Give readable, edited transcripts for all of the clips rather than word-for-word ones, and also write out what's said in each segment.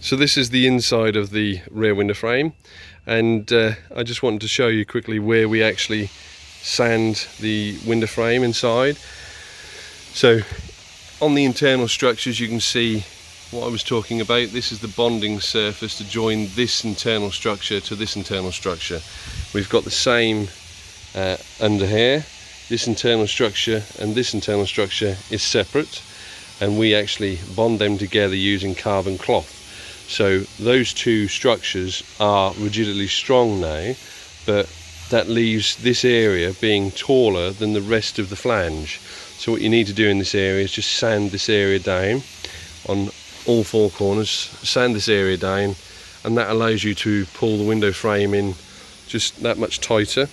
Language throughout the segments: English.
So this is the inside of the rear window frame, and I just wanted to show you quickly where we actually sand the window frame inside. So on the internal structures you can see what I was talking about. This is the bonding surface to join this internal structure to this internal structure. We've got the same under here. This internal structure and this internal structure is separate, and we actually bond them together using carbon cloth. So those two structures are rigidly strong now, but that leaves this area being taller than the rest of the flange. So what you need to do in this area is just sand this area down on all four corners, sand this area down, and that allows you to pull the window frame in just that much tighter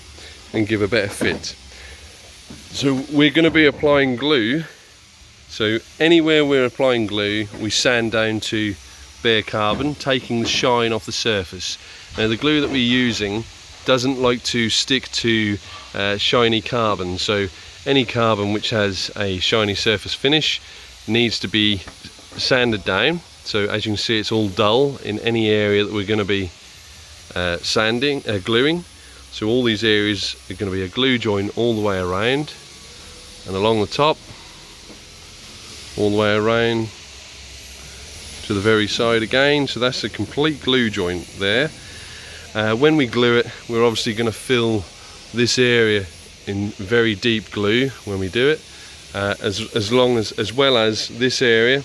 and give a better fit. So we're going to be applying glue. So anywhere we're applying glue, we sand down to bare carbon, taking the shine off the surface. Now the glue that we're using doesn't like to stick to shiny carbon, so any carbon which has a shiny surface finish needs to be sanded down. So as you can see, it's all dull in any area that we're going to be gluing. So all these areas are going to be a glue joint all the way around and along the top, all the way around to the very side again. So that's a complete glue joint there. When we glue it, we're obviously going to fill this area in very deep glue when we do it, as well as this area.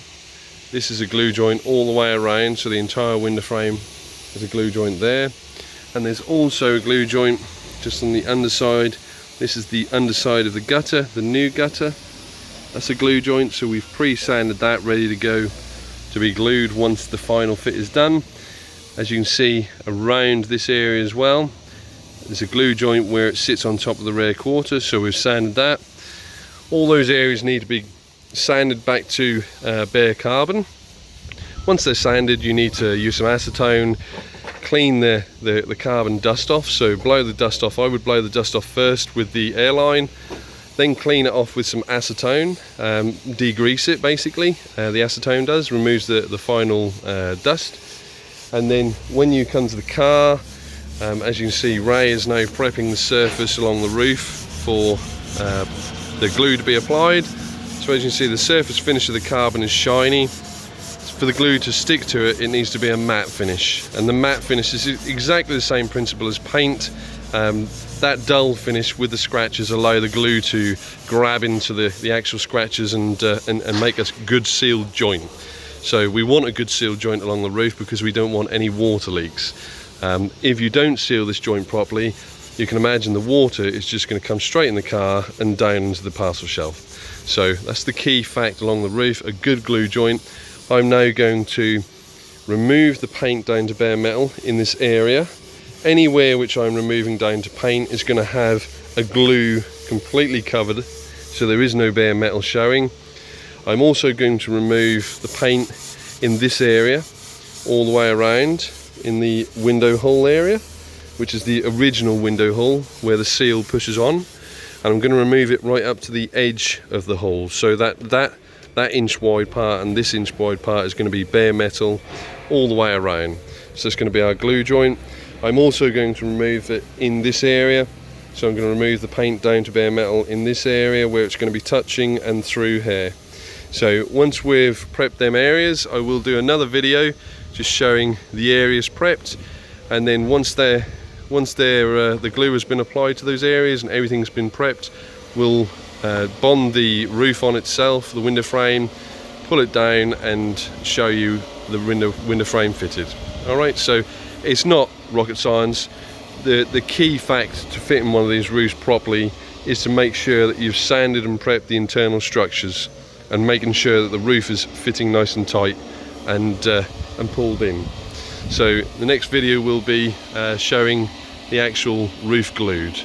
This is a glue joint all the way around, so the entire window frame is a glue joint there. And there's also a glue joint just on the underside. This is the underside of the gutter, the new gutter. That's a glue joint, so we've pre-sanded that, ready to go to be glued once the final fit is done. As you can see around this area as well, there's a glue joint where it sits on top of the rear quarter, so we've sanded that. All those areas need to be sanded back to bare carbon. Once they're sanded, you need to use some acetone, clean the carbon dust off. So blow the dust off. I would blow the dust off first with the airline, then clean it off with some acetone, degrease it basically. The acetone removes the final dust. And then when you come to the car, as you can see, Ray is now prepping the surface along the roof for the glue to be applied. So as you can see, the surface finish of the carbon is shiny. For the glue to stick to it, it needs to be a matte finish, and the matte finish is exactly the same principle as paint. That dull finish with the scratches allow the glue to grab into the actual scratches and make a good sealed joint. So we want a good sealed joint along the roof because we don't want any water leaks. If you don't seal this joint properly, you can imagine the water is just going to come straight in the car and down into the parcel shelf. So that's the key fact along the roof, a good glue joint. I'm now going to remove the paint down to bare metal in this area. Anywhere which I'm removing down to paint is going to have a glue completely covered, so there is no bare metal showing. I'm also going to remove the paint in this area all the way around in the window hole area, which is the original window hole where the seal pushes on, and I'm going to remove it right up to the edge of the hole, so that inch wide part and this inch wide part is going to be bare metal all the way around. So it's going to be our glue joint. I'm also going to remove it in this area, so I'm going to remove the paint down to bare metal in this area where it's going to be touching and through here. So once we've prepped them areas, I will do another video just showing the areas prepped, and then once the glue has been applied to those areas and everything's been prepped, we'll bond the roof on itself, the window frame, pull it down and show you the window frame fitted. Alright, so it's not rocket science. The key fact to fitting one of these roofs properly is to make sure that you've sanded and prepped the internal structures and making sure that the roof is fitting nice and tight and pulled in. So the next video will be showing the actual roof glued.